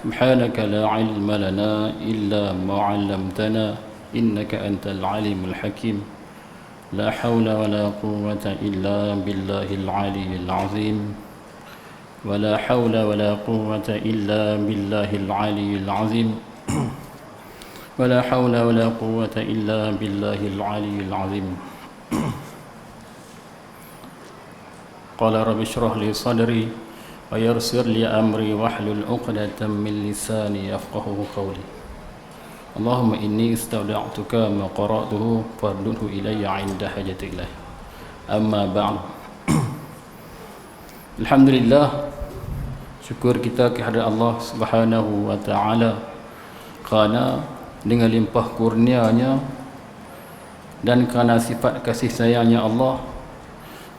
سبحانك لا علم لنا إلا ما علمتنا إنك أنت العليم الحكيم لا حول ولا قوة إلا بالله العلي العظيم ولا حول ولا قوة إلا بالله العلي العظيم ولا حول ولا قوة إلا بالله العلي العظيم قال رب اشرح لي صدري ويسر لي أمري واحلل عقدة من لساني يفقهوا قولي اللهم إني استودعتك ما قرأته فردده إلي عند حاجة إليه أما بعد Alhamdulillah, syukur kita kehadrat Allah Subhanahu wa taala kerana dengan limpah kurnianya dan kerana sifat kasih sayangnya Allah,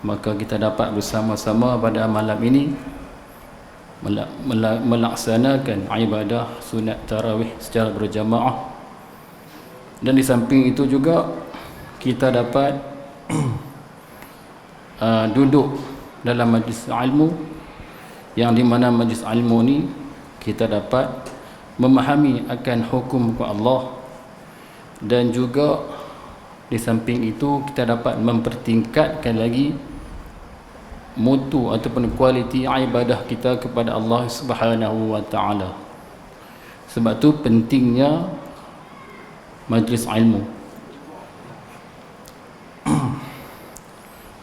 maka kita dapat bersama-sama pada malam ini melaksanakan ibadah sunat tarawih secara berjamaah. Dan di samping itu juga kita dapat duduk dalam majlis ilmu, yang di mana majlis ilmu ni kita dapat memahami akan hukum Allah, dan juga di samping itu kita dapat mempertingkatkan lagi mutu ataupun kualiti ibadah kita kepada Allah Subhanahu wa taala. Sebab tu pentingnya majlis ilmu.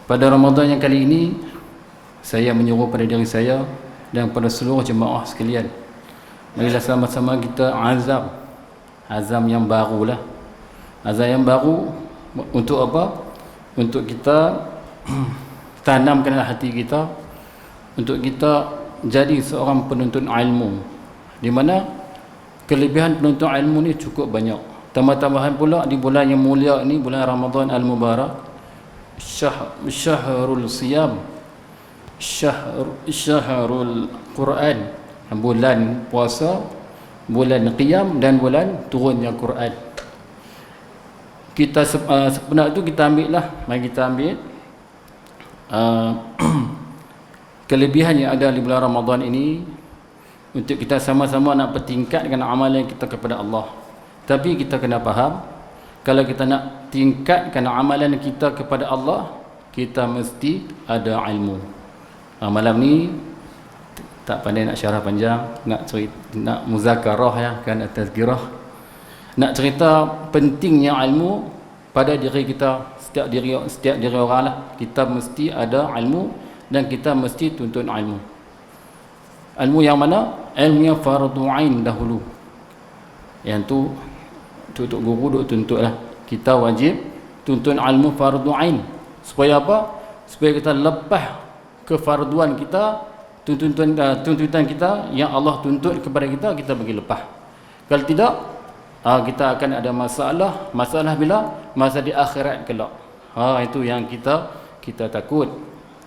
Pada Ramadan yang kali ini, saya menyuruh pada diri saya dan pada seluruh jemaah sekalian, marilah sama-sama kita azam yang barulah. Azam yang baru untuk apa? Untuk kita tanamkanlah hati kita untuk kita jadi seorang penuntut ilmu, di mana kelebihan penuntut ilmu ni cukup banyak. Tambah-tambahan pula di bulan yang mulia ini, bulan Ramadan al-Mubarak, syahrul siyam, syahrul Quran, bulan puasa, bulan qiyam dan bulan turunnya Quran. Kita sebenarnya tu kita ambil lah, mari kita ambil kelebihan yang ada di bulan Ramadan ini untuk kita sama-sama nak bertingkatkan amalan kita kepada Allah. Tapi kita kena faham, kalau kita nak tingkatkan amalan kita kepada Allah, kita mesti ada ilmu. Malam ni tak pandai nak syarah panjang, nak muzakarah ya kan, tazkirah. Nak cerita pentingnya ilmu pada diri kita, setiap diri orang lah. Kita mesti ada ilmu dan kita mesti tuntut ilmu. Ilmu yang mana? Ilmu yang fardu ain dahulu. Yang tu tutup guru duk tuntut lah. Kita wajib tuntut ilmu fardu ain. Supaya apa? Supaya kita lepas kefarduan kita, tuntutan kita yang Allah tuntut kepada kita, kita bagi lepas. Kalau tidak, kita akan ada masalah bila masa di akhirat kelak. Itu yang kita takut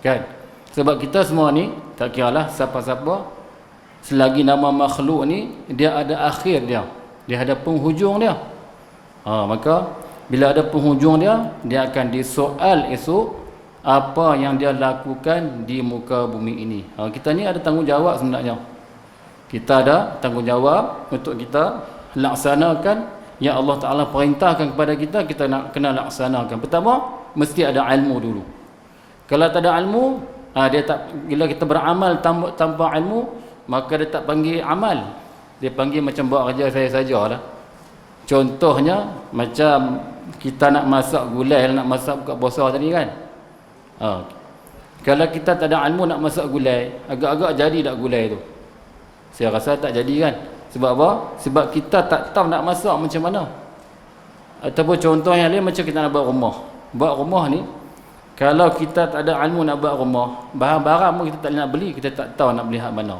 kan. Sebab kita semua ni, tak kiralah siapa-siapa, selagi nama makhluk ni dia ada akhir dia ada penghujung dia. Maka bila ada penghujung dia akan disoal esok apa yang dia lakukan di muka bumi ini. Kita ni ada tanggungjawab sebenarnya. Kita ada tanggungjawab untuk kita laksanakan yang Allah Ta'ala perintahkan kepada kita, kita nak kena laksanakan. Pertama, mesti ada ilmu dulu. Kalau tak ada ilmu, bila kita beramal tanpa ilmu, maka dia tak panggil amal. Dia panggil macam buat kerja saya sajalah. Contohnya, macam kita nak masak gulai, nak masak buka puasa tadi kan. Kalau kita tak ada ilmu nak masak gulai, agak-agak jadi tak gulai tu? Saya rasa tak jadi kan. Sebab apa? Sebab kita tak tahu nak masak macam mana. Ataupun contoh yang lain, macam kita nak buat rumah. Buat rumah ni, kalau kita tak ada ilmu nak buat rumah, bahan-bahan pun kita tak nak beli, kita tak tahu nak beli hak mana.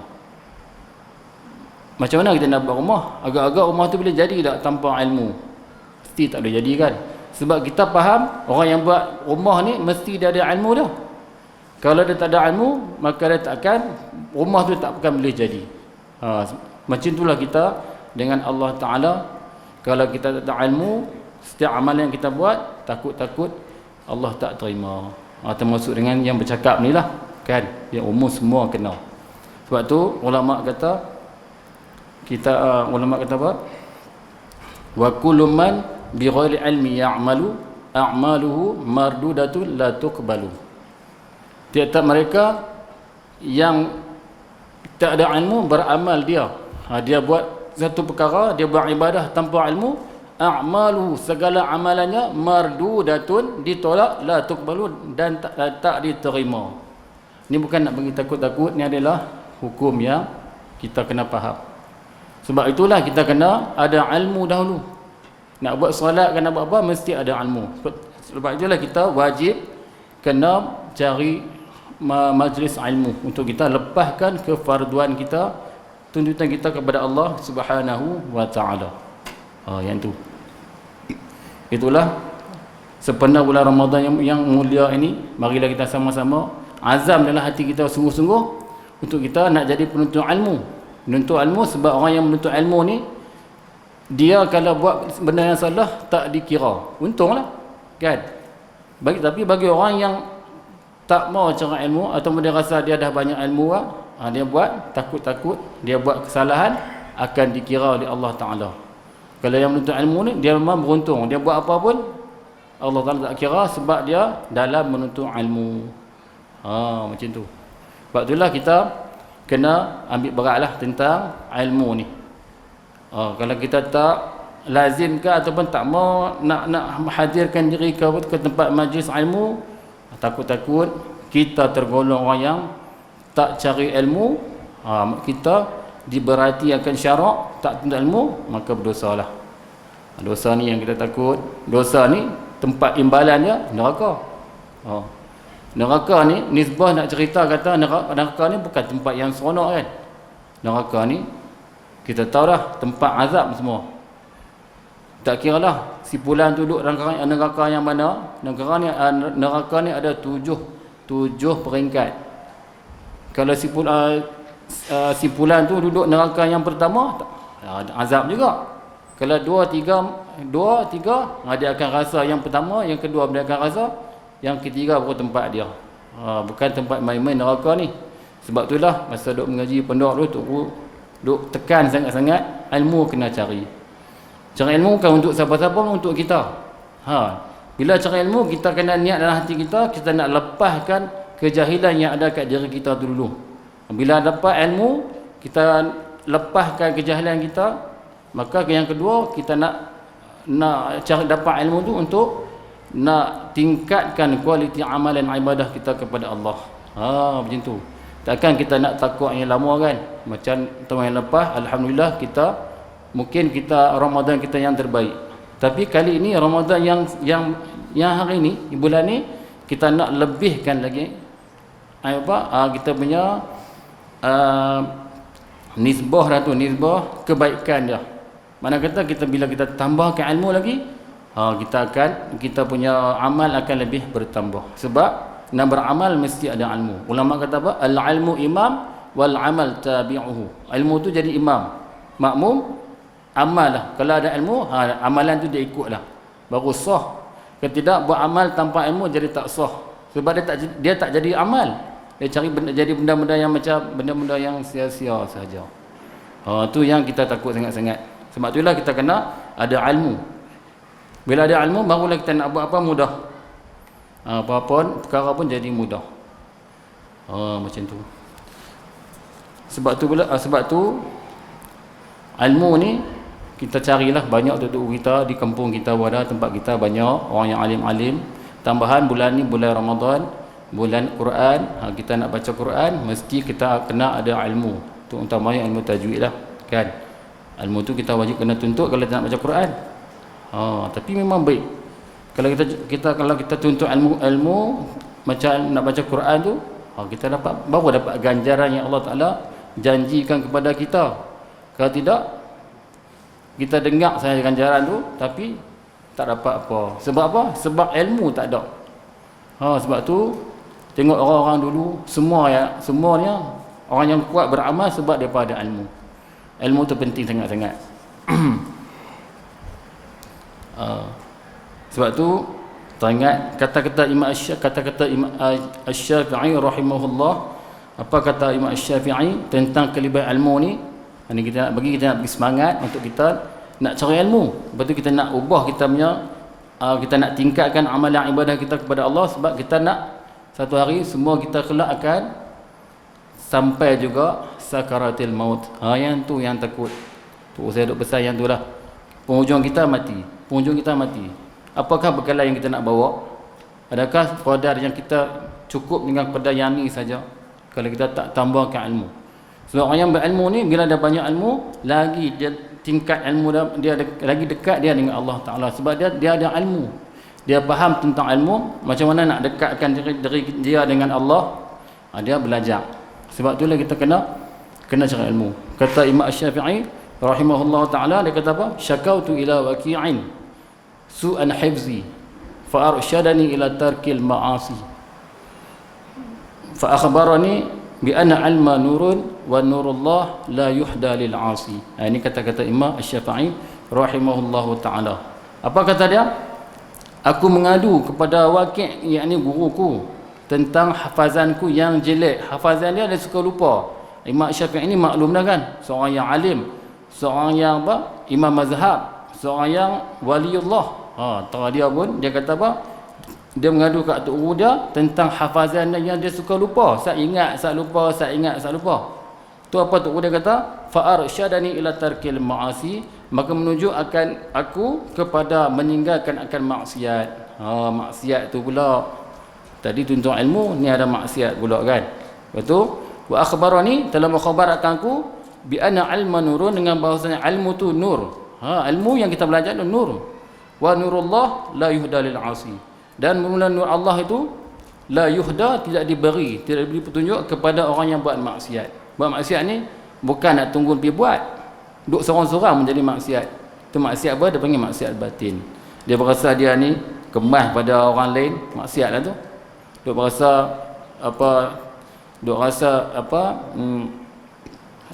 Macam mana kita nak buat rumah? Agak-agak rumah tu boleh jadi tak tanpa ilmu? Mesti tak boleh jadi kan. Sebab kita faham, orang yang buat rumah ni mesti dia ada ilmu dah. Kalau dia tak ada ilmu, maka dia takkan, rumah tu tak akan boleh jadi. Macam itulah kita dengan Allah Ta'ala. Kalau kita tak ada ilmu, setiap amalan yang kita buat, takut-takut Allah tak terima. Termasuk dengan yang bercakap ni lah kan, yang umum semua kena. Sebab tu ulama kata kita ulama kata apa? Wa kullu man bi ghairi ilmi ya'malu a'maluhu mardudatun la tuqbalu. Tiap-tiap mereka yang tak ada ilmu beramal dia. Dia buat satu perkara, dia buat ibadah tanpa ilmu, a'maluhu segala amalannya mardudatun ditolak la tuqbalu dan tak diterima. Ni bukan nak bagi takut-takut, ni adalah hukum yang kita kena faham. Sebab itulah kita kena ada ilmu dahulu. Nak buat solat, kena buat apa, mesti ada ilmu. Sebab itulah kita wajib kena cari majlis ilmu untuk kita lepaskan kefarduan kita, tuntutan kita kepada Allah Subhanahu wa taala. Yang tu. Itulah sepenuh bulan Ramadan yang mulia ini, marilah kita sama-sama azam dalam hati kita sungguh-sungguh untuk kita nak jadi penuntut ilmu. Menuntut ilmu, sebab orang yang menuntut ilmu ni, dia kalau buat benda yang salah tak dikira. Untunglah, kan? Tapi bagi orang yang tak mau cari ilmu atau dia rasa dia dah banyak ilmu, dia buat takut-takut, dia buat kesalahan, akan dikira oleh Allah Ta'ala. Kalau yang menuntut ilmu ni, dia memang beruntung. Dia buat apa pun Allah Ta'ala tak kira, sebab dia dalam menuntut ilmu. Macam tu. Sebab itulah kita kena ambil beratlah tentang ilmu ni. Kalau kita tak lazimkan ataupun tak mau nak hadirkan diri ke tempat majlis ilmu, takut-takut kita tergolong orang yang tak cari ilmu, kita diberati akan syarak, tak tuntut ilmu, maka berdosalah. Dosa ni yang kita takut. Dosa ni tempat imbalannya neraka. Neraka ni nisbah nak cerita kata neraka ni bukan tempat yang seronok, kan? Neraka ni kita tahu dah tempat azab semua. Tak kira lah si fulan tu duduk dalam neraka yang mana. Neraka ni ada tujuh peringkat. Kalau si fulan tu duduk neraka yang pertama, azab juga. Kalau dua, tiga, dia akan rasa yang pertama, yang kedua dia akan rasa, yang ketiga baru tempat dia. Bukan tempat main-main neraka ni. Sebab itulah masa duk mengaji pondok tu duk tekan sangat-sangat, ilmu kena cari. Cari ilmu bukan untuk siapa-siapa, untuk kita. Bila cari ilmu, kita kena niat dalam hati kita, kita nak lepaskan kejahilan yang ada kat diri kita tu dulu. Bila dapat ilmu, kita lepaskan kejahilan kita, maka yang kedua kita nak cari dapat ilmu tu untuk nak tingkatkan kualiti amalan ibadah kita kepada Allah. Macam tu. Takkan kita nak takut yang lama, kan? Macam tahun yang lepas, alhamdulillah mungkin kita Ramadan kita yang terbaik. Tapi kali ini Ramadan yang hari ni, bulan ni, kita nak lebihkan lagi kita punya nisbah kebaikan dia. Mana kata bila kita tambahkan ilmu lagi, kita punya amal akan lebih bertambah. Sebab nak beramal mesti ada ilmu. Ulama kata apa? Al-ilmu imam wal amal tabi'uhu. Ilmu tu jadi imam, makmum, amal lah. Kalau ada ilmu, amalan tu dia ikutlah, baru sah. Kalau tidak buat amal tanpa ilmu, jadi tak sah. Sebab dia tak jadi amal. Dia cari jadi benda-benda yang macam benda-benda yang sia-sia sahaja. Tu yang kita takut sangat-sangat. Sebab itulah kita kena ada ilmu. Bila ada ilmu, barulah kita nak buat apa mudah. Apa-apa perkara pun jadi mudah. Macam tu. Sebab tu ilmu ni kita carilah banyak untuk kita di kampung kita, ada tempat kita banyak orang yang alim-alim. Tambahan bulan ni bulan Ramadan, bulan Quran, kita nak baca Quran, mesti kita kena ada ilmu. Tu utamanya ilmu tajwid lah, kan? Ilmu tu kita wajib kena tuntut kalau kita nak baca Quran. Tapi memang baik kalau kita tuntut ilmu macam nak baca Quran tu, kita baru dapat ganjaran yang Allah Ta'ala janjikan kepada kita. Kalau tidak, kita dengar saja ganjaran tu tapi tak dapat apa. Sebab apa? Sebab ilmu tak ada. Sebab tu tengok orang-orang dulu, semuanya orang yang kuat beramal sebab daripada ilmu. Ilmu tu penting sangat-sangat. Sebab tu teringat kata-kata Imam Asy-Syafi'i rahimahullah. Apa kata Imam Asy-Syafi'i tentang kelebihan ilmu ni? Ini kita nak bagi semangat untuk kita nak cari ilmu. Lepas tu kita nak ubah kita punya kita nak tingkatkan amalan ibadah kita kepada Allah, sebab kita nak satu hari semua kita kelak akan sampai juga sakaratil maut. Yang tu yang takut. Tu saya duk pesan yang tu lah. Penghujung kita mati. Apakah bekalan yang kita nak bawa? Adakah qadar yang kita cukup dengan qadar yang ni saja kalau kita tak tambahkan ilmu? Sebab orang yang berilmu ni bila ada banyak ilmu, lagi dia tingkat ilmu dia lagi dekat dia dengan Allah Taala, sebab dia ada ilmu. Dia faham tentang ilmu, macam mana nak dekatkan diri dia dengan Allah. Dia belajar. Sebab itulah kita kena cari ilmu. Kata Imam Asy-Syafi'i rahimahullah taala, dia kata apa? Syakautu ila waqi'in su'an hifzi fa arsyadani ila tarkil ma'asi fa akhbarani bi anna ilma nurun wa nurullah la yuhda lil 'asi. Ini kata-kata Imam Asy-Syafi'i rahimahullah taala. Apa kata dia? Aku mengadu kepada Waqi', yakni guruku, tentang hafazanku yang jelek. Hafazan dia suka lupa. Imam Syafi'i ini maklum dah kan, seorang yang alim, seorang yang apa? Imam mazhab, seorang yang waliullah. Tara dia pun dia kata apa? Dia mengadu kat guru dia tentang hafazan yang dia suka lupa. Saya ingat, saya lupa, saya ingat, saya lupa. Tu apa tu dia kata? Fa arsyadani ila tarkil ma'asi, maka menunjuk akan aku kepada meninggalkan akan maksiat. Maksiat tu pula. Tadi tuntut ilmu, ni ada maksiat pula kan. Lepas tu wa akhbarani, telah mengkhabarkan aku bi anna ilma nurun, dengan bahawasanya ilmu tu nur. Ilmu yang kita belajar tu nur. Wa nurullah la yuhda lil 'asi. Dan mula nur Allah itu la yuhda, tidak diberi petunjuk kepada orang yang buat maksiat. Buat maksiat ni bukan nak tunggu pergi buat. Duk sorang-sorang menjadi maksiat. Itu maksiat apa? Dia panggil maksiat batin. Dia berasa dia ni kemas pada orang lain, maksiat lah tu. Duk berasa apa?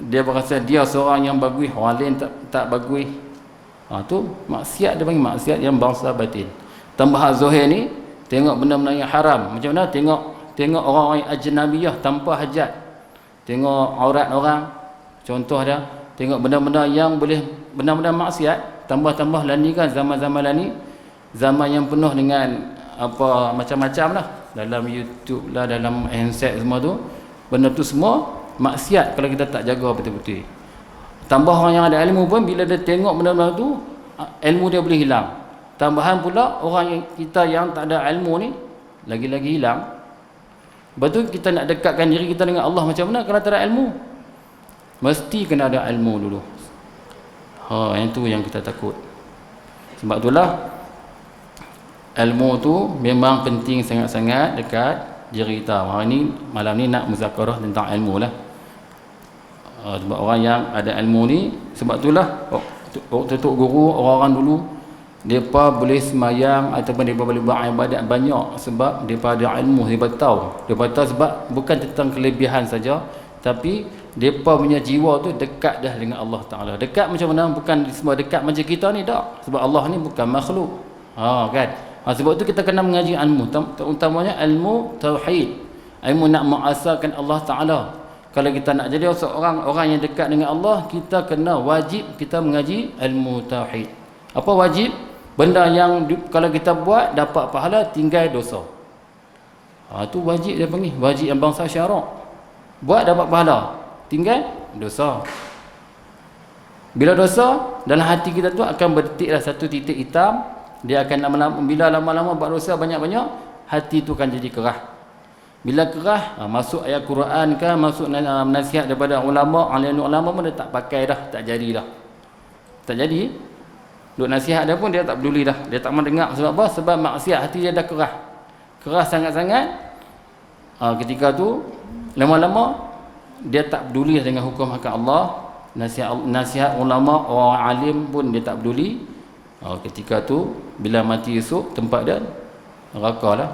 Dia berasa dia seorang yang bagus, orang lain tak bagus. Tu maksiat, dia panggil maksiat yang bangsa batin. Tambahan zahir ni tengok benda-benda yang haram. Macam mana? Tengok orang-orang ajnabiyah tanpa hajat. Tengok aurat orang, contoh dia. Tengok benda-benda yang boleh, benda-benda maksiat. Tambah-tambah lah ni kan, zaman-zaman lah ni zaman yang penuh dengan apa macam-macam lah, dalam YouTube lah, dalam handset semua tu. Benda tu semua maksiat kalau kita tak jaga betul-betul. Tambah orang yang ada ilmu pun, bila dia tengok benda-benda tu, ilmu dia boleh hilang. Tambahan pula orang kita yang tak ada ilmu ni lagi-lagi hilang. Betul, kita nak dekatkan diri kita dengan Allah macam mana kalau tak ada ilmu? Mesti kena ada ilmu dulu. Yang tu yang kita takut. Sebab itulah ilmu tu memang penting sangat-sangat dekat diri kita. Hari ni, malam ni nak muzakarah tentang ilmu lah. Sebab orang yang ada ilmu ni, sebab itulah waktu tu guru, orang-orang dulu, mereka boleh semayang ataupun mereka boleh buat ibadat banyak sebab mereka ada ilmu. Mereka tahu sebab bukan tentang kelebihan saja, tapi mereka punya jiwa tu dekat dah dengan Allah Ta'ala. Dekat macam mana? Bukan semua dekat macam kita ni, tak. Sebab Allah ni bukan makhluk. Kan? Sebab tu kita kena mengaji ilmu, terutamanya ilmu tauhid, ilmu nak mengasahkan Allah Ta'ala. Kalau kita nak jadi seorang orang yang dekat dengan Allah, kita kena wajib kita mengaji ilmu tauhid. Apa wajib? Benda yang kalau kita buat dapat pahala, tinggal dosa. Tu wajib dia panggil, wajib yang bangsa syarak. Buat dapat pahala, tinggal dosa. Bila dosa dalam hati kita tu akan berdetiklah satu titik hitam. Dia akan bila lama-lama buat dosa banyak-banyak, hati tu akan jadi kerah. Bila kerah, masuk ayat Quran kan, masuk nasihat daripada ulama, alim ulama pun dia tak pakai dah, tak jadi dah. Tak jadi. Duk nasihat dia pun dia tak peduli dah. Dia tak mau dengar. Sebab apa? Sebab maksiat, hati dia dah kerah. Kerah sangat-sangat. Ketika tu lama-lama dia tak peduli dengan hukum hak Allah. Nasihat ulama, orang alim pun dia tak peduli. Ketika tu bila mati esok, tempat dia neraka lah.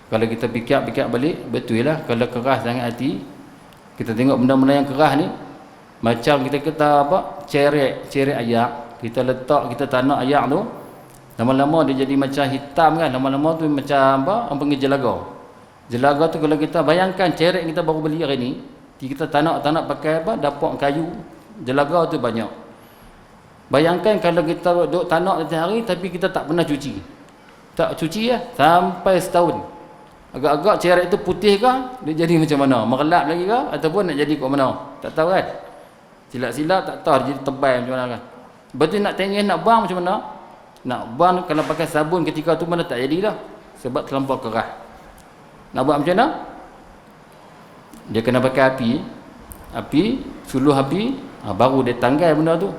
Kalau kita fikir balik, betul lah kalau kerah sangat hati. Kita tengok benda-benda yang kerah ni, macam kita kata apa, cerek ayak. Kita letak, kita tanam ayak tu, lama-lama dia jadi macam hitam kan. Lama-lama tu macam apa, orang panggil jelaga. Jelaga tu kalau kita bayangkan cerek kita baru beli hari ni, kita tanak pakai apa, dapak kayu, jelaga tu banyak. Bayangkan kalau kita duduk tanak setiap hari tapi kita tak pernah cuci. Tak cuci sampai setahun. Agak-agak cerak itu putih ke, dia jadi macam mana? Merelap lagi ke ataupun nak jadi kat mana? Tak tahu kan. Silap-silap tak tahu dia jadi tebal macam mana kan. Betul nak tengok nak buang macam mana? Nak buang kalau pakai sabun ketika tu mana tak jadilah sebab terlampau keras. Nak buat macam mana? Dia kena pakai api, suluh api, baru dia tanggal benda tu.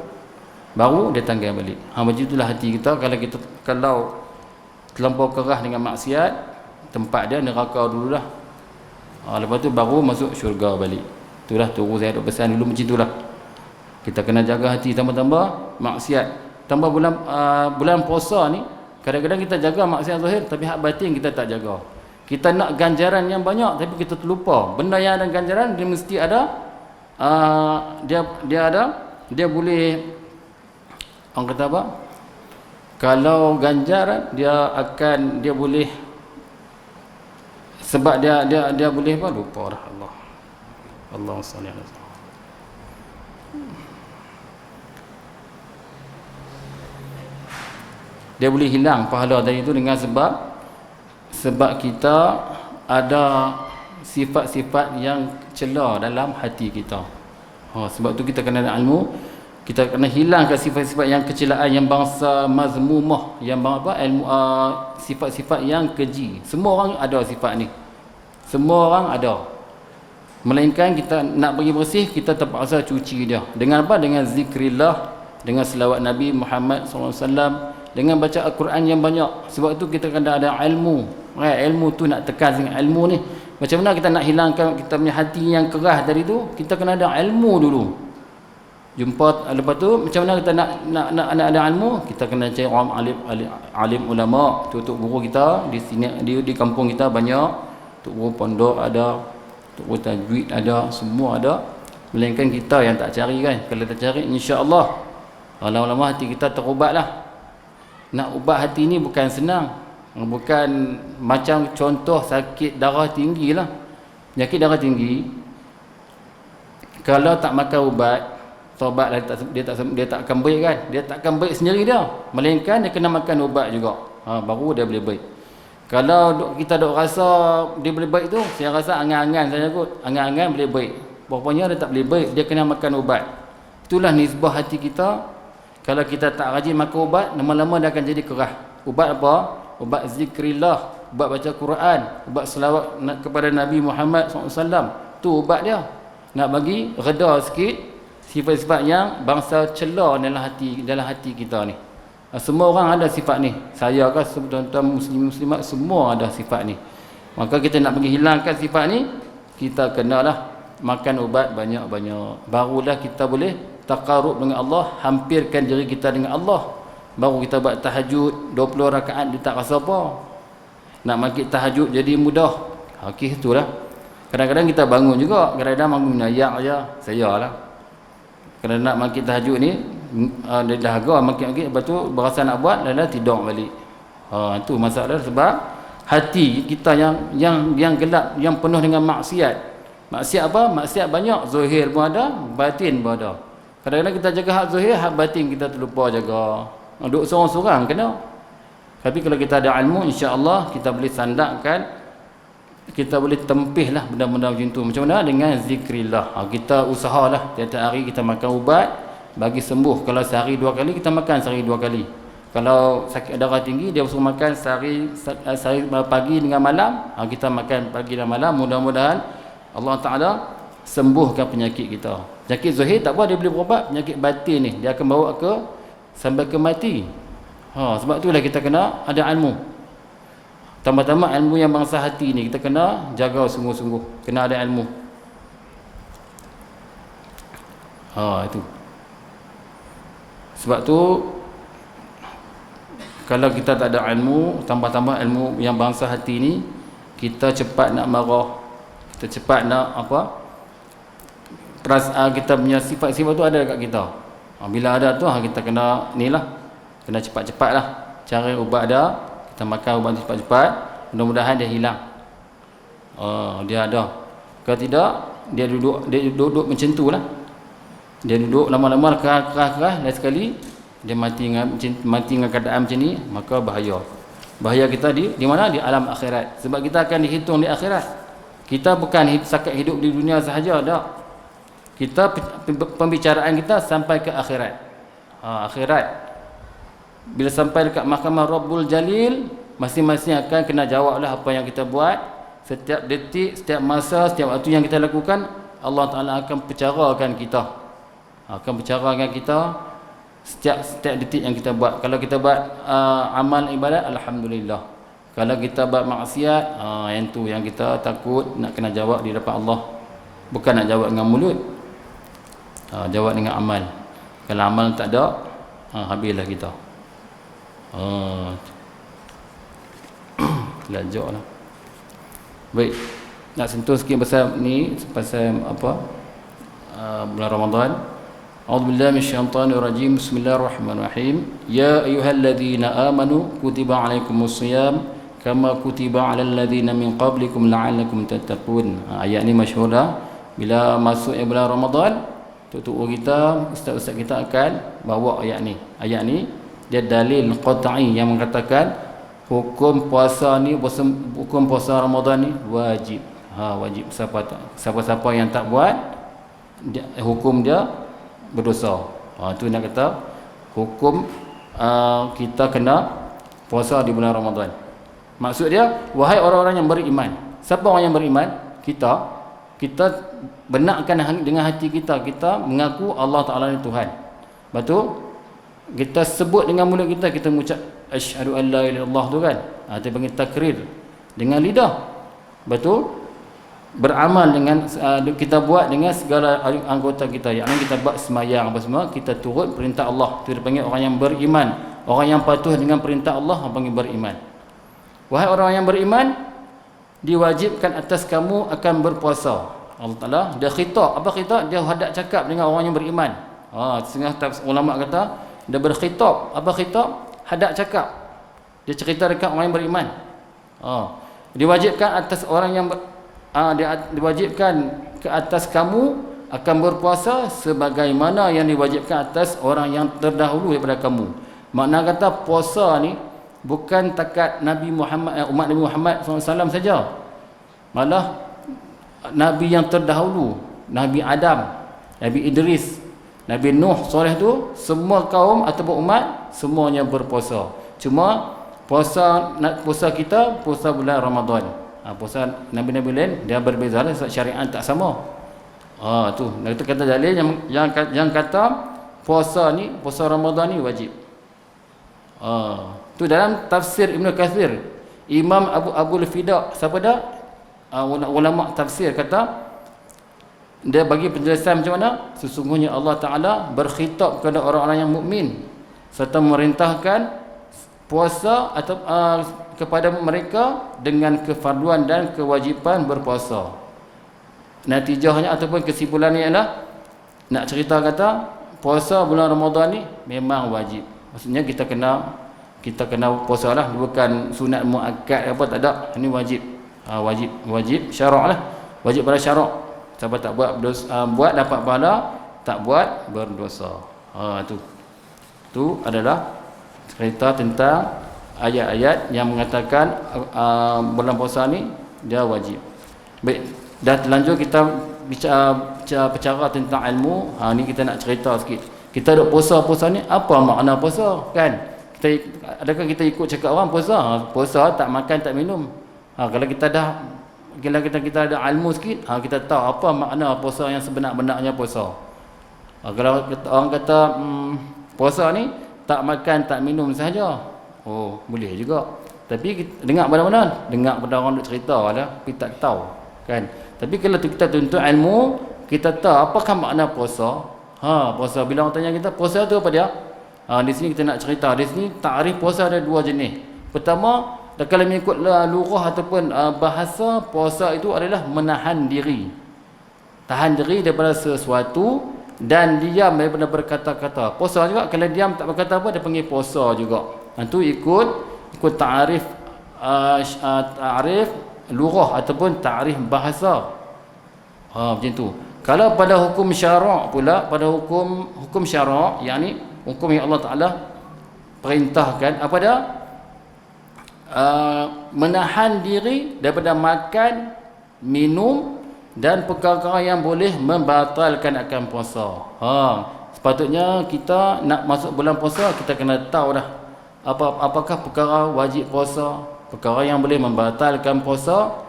Baru dia tanggal balik. Macam itulah hati kita kalau terlampau keras dengan maksiat, tempat dia neraka dululah. Lepas tu baru masuk syurga balik. Itulah turu saya duk pesan dulu macam itulah. Kita kena jaga hati tambah-tambah maksiat. Tambah bulan puasa ni, kadang-kadang kita jaga maksiat zahir tapi hak batin kita tak jaga. Kita nak ganjaran yang banyak tapi kita terlupa. Benda yang ada ganjaran dia mesti ada dia boleh orang kata apa? Kalau ganjaran dia boleh sebab dia boleh apa? Lupa dah Allah. Allahumma salli alaihi wasallam. Dia boleh hilang pahala tadi itu dengan sebab kita ada sifat-sifat yang cela dalam hati kita. Sebab tu kita kena ada ilmu, kita kena hilangkan sifat-sifat yang kecelaan, yang bangsa mazmumah, yang ilmu sifat-sifat yang keji. Semua orang ada sifat ni. Semua orang ada. Melainkan kita nak bagi bersih, kita terpaksa cuci dia. Dengan apa? Dengan zikrillah, dengan selawat Nabi Muhammad SAW, dengan baca Al-Quran yang banyak. Sebab tu kita kena ada ilmu. Ilmu tu nak tekan dengan ilmu ni. Macam mana kita nak hilangkan kita punya hati yang keras dari tu? Kita kena ada ilmu dulu. Jumpa lepas tu macam mana kita nak ada ilmu? Kita kena cari orang alim ulama, tutup guru kita di sini di kampung kita banyak. Tuk guru pondok ada, tuk guru tajwid ada, semua ada. Melainkan kita yang tak cari kan. Kalau kita cari insya-Allah lama-lama hati kita terubatlah. Nak ubat hati ni bukan senang. Bukan macam contoh sakit darah tinggi lah. Penyakit darah tinggi, kalau tak makan ubat, taubat lah, dia tak akan baik kan. Dia tak akan baik sendiri dia. Melainkan dia kena makan ubat juga. Baru dia boleh baik. Kalau kita dok rasa dia boleh baik tu, saya rasa angan-angan saya kot. Angan-angan boleh baik. Rupanya dia tak boleh baik, dia kena makan ubat. Itulah nisbah hati kita. Kalau kita tak rajin makan ubat, lama-lama dia akan jadi keras. Ubat apa? Ubat zikrillah, ubat baca Quran, ubat selawat kepada Nabi Muhammad SAW. Tu ubat dia. Nak bagi reda sikit sifat-sifat yang bangsa cela dalam hati kita ni. Semua orang ada sifat ni. Saya kan tuan-tuan muslim-muslimat semua ada sifat ni. Maka kita nak bagi hilangkan sifat ni, kita kenalah makan ubat banyak-banyak. Barulah kita boleh taqarrub dengan Allah, hampirkan diri kita dengan Allah. Baru kita buat tahajud 20 rakaat dia tak rasa apa. Nak makit tahajud jadi mudah. Okey itulah. Kadang-kadang kita bangun juga, kadang-kadang bangun ayak aja. Saya lah. Kalau nak makit tahajud ni dia dah agak makit-makit, lepas tu berasa nak buat dah tidur balik. Itu masalah sebab hati kita yang gelap, yang penuh dengan maksiat. Maksiat apa? Maksiat banyak, zahir pun ada, batin pun ada. Kadang-kadang kita jaga hak zahir, hak batin kita terlupa jaga. Duduk seorang-seorang kena. Tapi kalau kita ada ilmu, insya-Allah kita boleh sandakkan, kita boleh tempihlah benda-benda macam tu. Macam mana? Dengan zikrillah. Kita usahalah tiap-tiap hari kita makan ubat bagi sembuh. Kalau sehari 2 kali, kita makan sehari 2 kali. Kalau sakit darah tinggi, dia suruh makan sehari pagi dengan malam. Kita makan pagi dan malam. Mudah-mudahan Allah Ta'ala sembuhkan penyakit kita. Penyakit zahir tak apa, dia boleh berubat. Penyakit batin ni dia akan bawa sampai ke mati. Sebab itulah kita kena ada ilmu. Tambah-tambah ilmu yang bangsa hati ni kita kena jaga sungguh-sungguh. Kena ada ilmu. Itu. Sebab tu kalau kita tak ada ilmu, tambah-tambah ilmu yang bangsa hati ni, kita cepat nak marah. Kita cepat nak kita punya sifat-sifat tu ada dekat kita. Bila ada tu kita kena ni lah, kena cepat-cepat lah cari ubat dia, kita makan ubat cepat-cepat, mudah-mudahan dia hilang. Dia ada. Kalau tidak, dia duduk macam tu lah. Dia duduk lama-lama kerah-kerah, dan sekali dia mati dengan keadaan macam ni, maka bahaya. Bahaya kita di mana? Di alam akhirat. Sebab kita akan dihitung di akhirat. Kita bukan sakat hidup di dunia sahaja, tak. Kita pembicaraan kita sampai ke akhirat. Akhirat. Bila sampai dekat mahkamah Rabbul Jalil, masing-masing akan kena jawablah apa yang kita buat. Setiap detik, setiap masa, setiap waktu yang kita lakukan, Allah Ta'ala akan percarakan kita. Setiap detik yang kita buat. Kalau kita buat amal ibadat, alhamdulillah. Kalau kita buat maksiat, yang tu yang kita takut nak kena jawab di depan Allah. Bukan nak jawab dengan mulut, jawab dengan amal. Kalau amal tak ada, habislah kita. Lajak lah. Baik, nak sentuh sikit pasal ni, pasal apa, bulan Ramadan. A'udzubillahi minasyaitonirrajim. Bismillahirrahmanirrahim. Ya ayyuhalladzina amanu kutiba alaikumusiyam kama kutiba alal ladzina min qablikum la'allakum tattaqun. Ayat ni masyhur dah. Bila masuk bulan Ramadan, tok-tok kita, ustaz-ustaz kita akan bawa ayat ni. Ayat ni dia dalil qat'i yang mengatakan hukum puasa ni, hukum puasa Ramadan ni wajib. Wajib. Siapa-siapa yang tak buat, hukum dia berdosa. Tu nak kata hukum kita kena puasa di bulan Ramadan. Maksud dia, wahai orang-orang yang beriman. Siapa orang yang beriman? Kita benarkan dengan hati kita, kita mengaku Allah Ta'ala ni Tuhan. Betul? Kita sebut dengan mulut kita, kita mengucap asyhadu an la ilaha illallah tu kan. Kita panggil takrir dengan lidah. Betul? Beramal dengan kita buat dengan segala anggota kita. Yang kita buat semayang apa semua, kita turut perintah Allah. Itu dipanggil orang yang beriman. Orang yang patuh dengan perintah Allah, orang panggil beriman. Wahai orang yang beriman, diwajibkan atas kamu akan berpuasa. Allah Ta'ala dia khitab. Apa khitab? Dia hadap cakap dengan orang yang beriman. Setengah ulama kata dia berkhitab. Apa khitab? Hadap cakap. Dia cerita dekat orang yang beriman. Diwajibkan atas orang yang diwajibkan ke atas kamu akan berpuasa sebagaimana yang diwajibkan atas orang yang terdahulu daripada kamu. Makna kata puasa ni bukan takat Nabi Muhammad, umat Nabi Muhammad SAW saja. Malah Nabi yang terdahulu, Nabi Adam, Nabi Idris, Nabi Nuh, Soleh tu, semua kaum ataupun umat semuanya berpuasa. Cuma puasa kita puasa bulan Ramadan. Puasa Nabi-Nabi lain dia berbeza lah, sebab syariat tak sama. Tu itu kata dalil yang kata puasa Ramadan ni wajib. Tu dalam tafsir Ibn Kathir, Imam Abu Fida, siapa dah? Ulama tafsir kata, dia bagi penjelasan macam mana sesungguhnya Allah Ta'ala berkhitab kepada orang-orang yang mukmin serta memerintahkan puasa atau kepada mereka dengan kefarduan dan kewajipan berpuasa. Natijahnya ataupun kesimpulannya ialah nak cerita kata puasa bulan Ramadan ni memang wajib. Maksudnya kita kena puasa lah, bukan sunat muakkad apa, tak ada. Ini wajib. Wajib syarak lah. Wajib pada syarak. Siapa tak buat buat dapat pahala, tak buat berdosa. Tu adalah cerita tentang ayat-ayat yang mengatakan bulan puasa ni dia wajib. Baik, dah terlanjur kita bicara tentang ilmu. Ni kita nak cerita sikit. Kita duk puasa ni apa makna puasa kan? Adakah kita ikut cakap orang puasa tak makan tak minum? Kalau kita ada ilmu sikit, kita tahu apa makna puasa yang sebenar-benarnya puasa. Kalau orang kata puasa ni tak makan tak minum sahaja, boleh juga. Tapi kita dengar mana-mana, dengar pada orang duk cerita lah, tapi tak tahu kan. Tapi kalau kita tuntut ilmu, kita tahu apakah makna puasa. Puasa, bila orang tanya kita puasa tu apa dia? Di sini kita nak cerita. Di sini takrif puasa ada dua jenis. Pertama, kalau mengikut lugah ataupun bahasa, puasa itu adalah menahan diri. Tahan diri daripada sesuatu dan diam daripada berkata-kata. Puasa juga kalau diam tak berkata apa, dia panggil puasa juga. Itu ikut ta'arif ta'arif lugah ataupun ta'arif bahasa. Macam tu. Kalau pada hukum syarak pula, pada hukum syarak, yakni hukum yang Allah Taala perintahkan apa dia? Menahan diri daripada makan, minum dan perkara yang boleh membatalkan akan puasa. Sepatutnya kita nak masuk bulan puasa, kita kena tahu dah apakah perkara wajib puasa, perkara yang boleh membatalkan puasa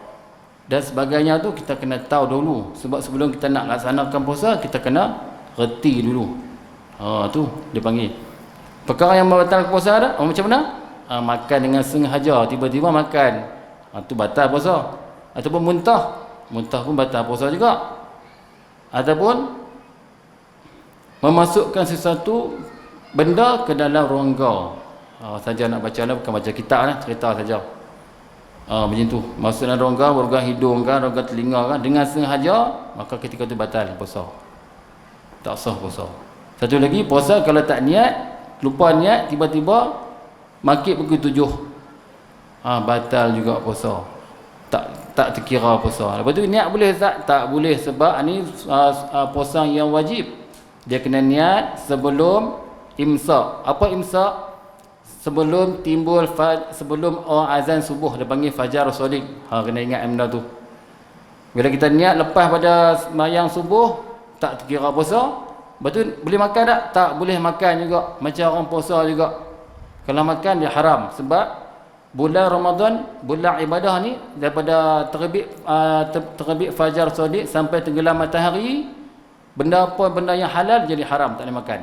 dan sebagainya tu kita kena tahu dulu. Sebab sebelum kita nak laksanakan puasa, kita kena reti dulu. Tu dia panggil perkara yang membatalkan puasa dah. Macam mana? Makan dengan sengaja, tiba-tiba makan, tu batal puasa. Ataupun muntah pun batal puasa juga. Ataupun memasukkan sesuatu benda ke dalam rongga. Saja nak baca lah, bukan baca kitab lah, cerita saja. Macam tu, masuk dalam rongga hidung kan, rongga telinga kan, dengan sengaja, maka ketika tu batal puasa, tak sah puasa. Satu lagi, puasa kalau tak niat, lupa niat, tiba-tiba makit pukul 7, batal juga puasa, tak terkira puasa. Lepas tu niat boleh tak boleh, sebab ni puasa yang wajib, dia kena niat sebelum imsak. Apa imsak? Sebelum timbul sebelum azan subuh, dia panggil fajar sodik. Kena ingat benda tu. Bila kita niat lepas pada sembahyang subuh, tak terkira puasa. Betul, boleh makan tak? Tak boleh makan juga, macam orang puasa juga. Kalau makan dia haram, sebab bulan Ramadan, bulan ibadah ni, daripada terbit fajar sodik sampai tenggelam matahari, benda yang halal jadi haram, tak boleh makan.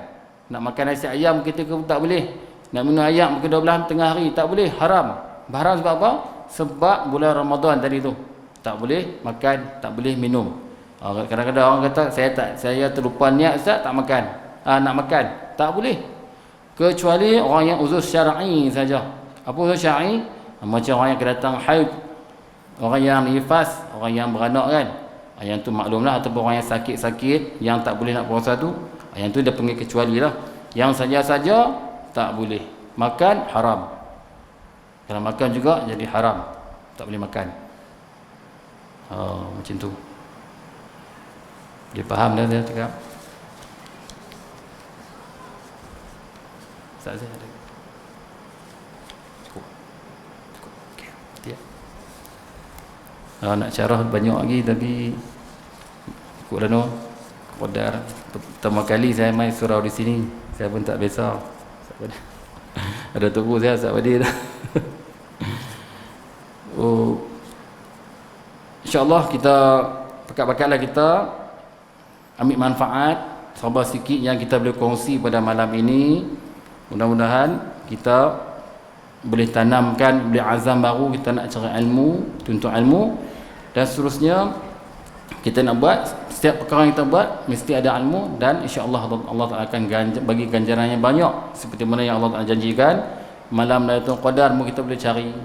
Nak makan nasi ayam kita tak boleh. Nak minum ayam pukul 12 tengah hari tak boleh, haram. Haram sebab apa? Sebab bulan Ramadan tadi tu tak boleh makan, tak boleh minum. Kadang-kadang orang kata saya terlupa niat Ustaz, tak makan. Nak makan tak boleh, kecuali orang yang uzur syar'i saja. Apa uzur syar'i? Macam orang yang kedatang haid, orang yang nifas, orang yang beranak kan, yang tu maklumlah. Ataupun orang yang sakit-sakit yang tak boleh nak puasa tu, yang tu dia panggil kecuali lah. Yang saja-saja tak boleh makan, haram. Kalau makan juga jadi haram, tak boleh makan. Macam tu. Dia faham dah saya cakap? Ustaz saya ada. Cukup. Okey. Dia. Nak syarah banyak lagi tapi cukup dah no. Qadar. Pertama kali saya main surau di sini, saya pun tak biasa. Ada tunggu saya Ustaz Wadi dah. InsyaAllah kita pakat-pakatlah kita ambil manfaat, sabar sikit yang kita boleh kongsi pada malam ini. Mudah-mudahan kita boleh tanamkan, boleh azam baru, kita nak cari ilmu, tuntut ilmu, dan seterusnya kita nak buat. Setiap perkara yang kita buat mesti ada ilmu, dan insya-Allah Allah Taala akan bagi ganjaran yang banyak seperti mana yang Allah Taala janjikan. Malam Lailatul Qadar pun kita boleh cari.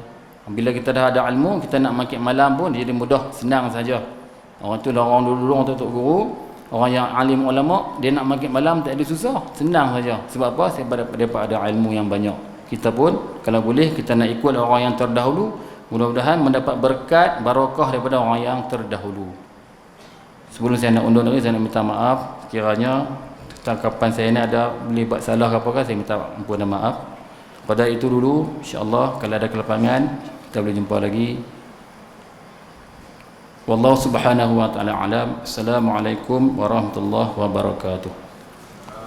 Bila kita dah ada ilmu, kita nak makin malam pun jadi mudah, senang saja. Orang tu orang dulu orang tok guru, orang yang alim ulama, dia nak makin malam tak ada susah, senang saja. Sebab apa? Sebab daripada ada ilmu yang banyak. Kita pun kalau boleh kita nak ikut orang yang terdahulu, mudah-mudahan mendapat berkat barakah daripada orang yang terdahulu. Sebelum saya nak undur lagi, saya nak minta maaf kiranya tangkapan saya ni ada boleh buat salah ke apakah, saya minta ampun dan maaf. Pada itu dulu, insya-Allah kalau ada kelapangan kita boleh jumpa lagi. Wallahu subhanahu wa ta'ala alam. Assalamualaikum warahmatullahi wabarakatuh.